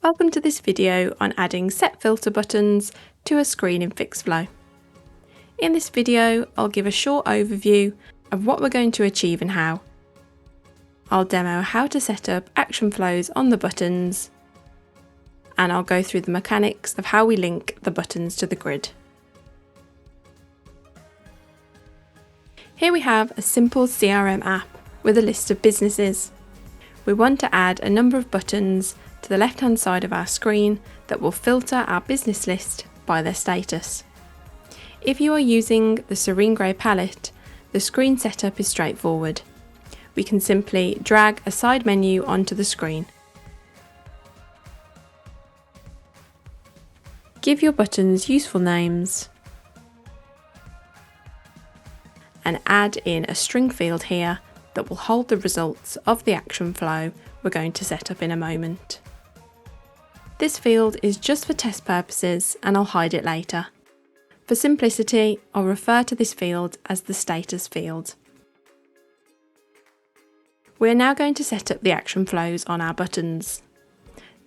Welcome to this video on adding set filter buttons to a screen in FixFlow. In this video, I'll give a short overview of what we're going to achieve and how. I'll demo how to set up action flows on the buttons, and I'll go through the mechanics of how we link the buttons to the grid. Here we have a simple CRM app with a list of businesses. We want to add a number of buttons to the left-hand side of our screen that will filter our business list by their status. If you are using the Serene Grey palette, the screen setup is straightforward. We can simply drag a side menu onto the screen. Give your buttons useful names and add in a string field here that will hold the results of the action flow we're going to set up in a moment. This field is just for test purposes and I'll hide it later. For simplicity, I'll refer to this field as the status field. We are now going to set up the action flows on our buttons.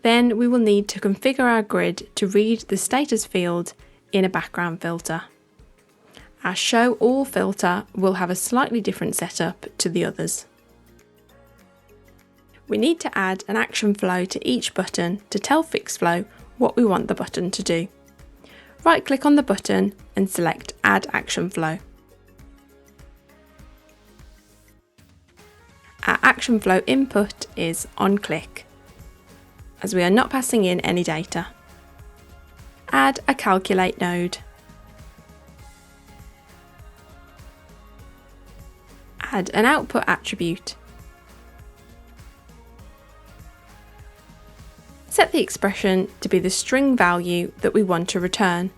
Then we will need to configure our grid to read the status field in a background filter. Our Show All filter will have a slightly different setup to the others. We need to add an action flow to each button to tell FixFlow what we want the button to do. Right-click on the button and select Add Action Flow. Our action flow input is onClick, as we are not passing in any data. Add a Calculate node. Add an output attribute. Set the expression to be the string value that we want to return.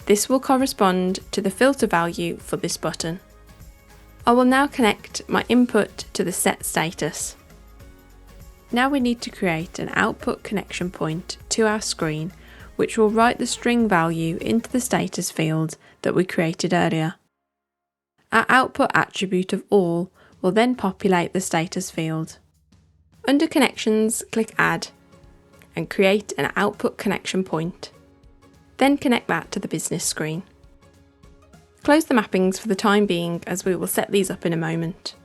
This will correspond to the filter value for this button. I will now connect my input to the set status. Now we need to create an output connection point to our screen, which will write the string value into the status field that we created earlier. Our output attribute of all will then populate the status field. Under Connections, click Add and create an output connection point. Then connect that to the business screen. Close the mappings for the time being as we will set these up in a moment.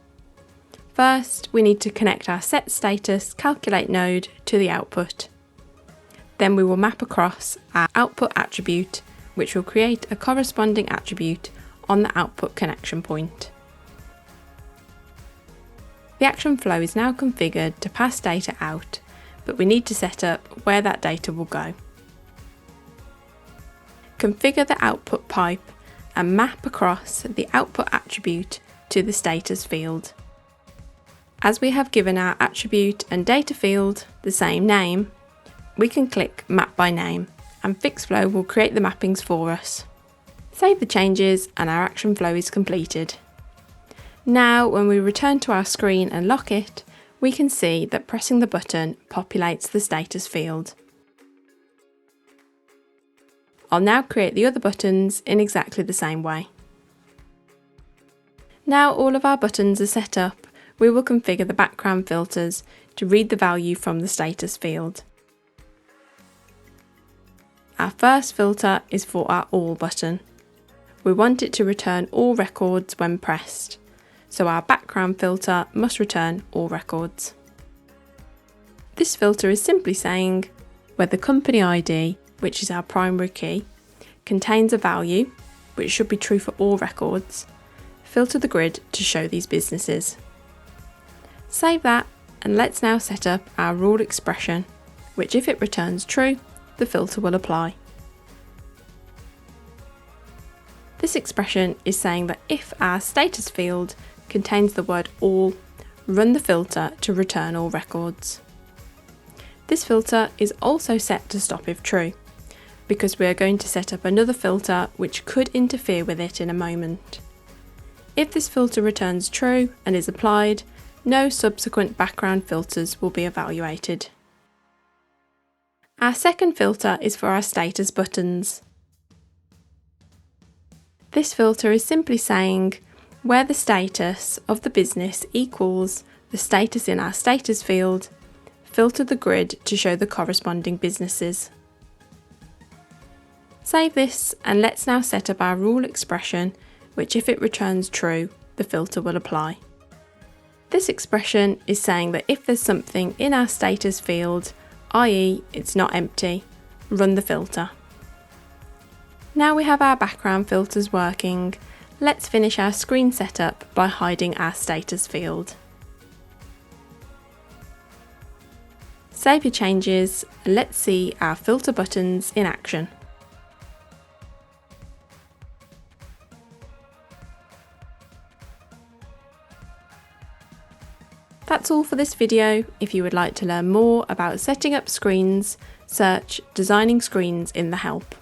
First, we need to connect our set status calculate node to the output. Then we will map across our output attribute, which will create a corresponding attribute on the output connection point. The action flow is now configured to pass data out, but we need to set up where that data will go. Configure the output pipe and map across the output attribute to the status field. As we have given our attribute and data field the same name, we can click Map by Name and FixFlow will create the mappings for us. Save the changes and our action flow is completed. Now when we return to our screen and lock it, we can see that pressing the button populates the status field. I'll now create the other buttons in exactly the same way. Now all of our buttons are set up, we will configure the background filters to read the value from the status field. Our first filter is for our All button. We want it to return all records when pressed, so our background filter must return all records. This filter is simply saying where the company ID, which is our primary key, contains a value, which should be true for all records, filter the grid to show these businesses. Save that and let's now set up our rule expression, which if it returns true, the filter will apply. This expression is saying that if our status field contains the word all, run the filter to return all records. This filter is also set to stop if true, because we are going to set up another filter which could interfere with it in a moment. If this filter returns true and is applied, no subsequent background filters will be evaluated. Our second filter is for our status buttons. This filter is simply saying where the status of the business equals the status in our status field, filter the grid to show the corresponding businesses. Save this, and let's now set up our rule expression, which if it returns true, the filter will apply. This expression is saying that if there's something in our status field, i.e. it's not empty, run the filter. Now we have our background filters working, let's finish our screen setup by hiding our status field. Save your changes, and let's see our filter buttons in action. That's all for this video. If you would like to learn more about setting up screens, search Designing Screens in the help.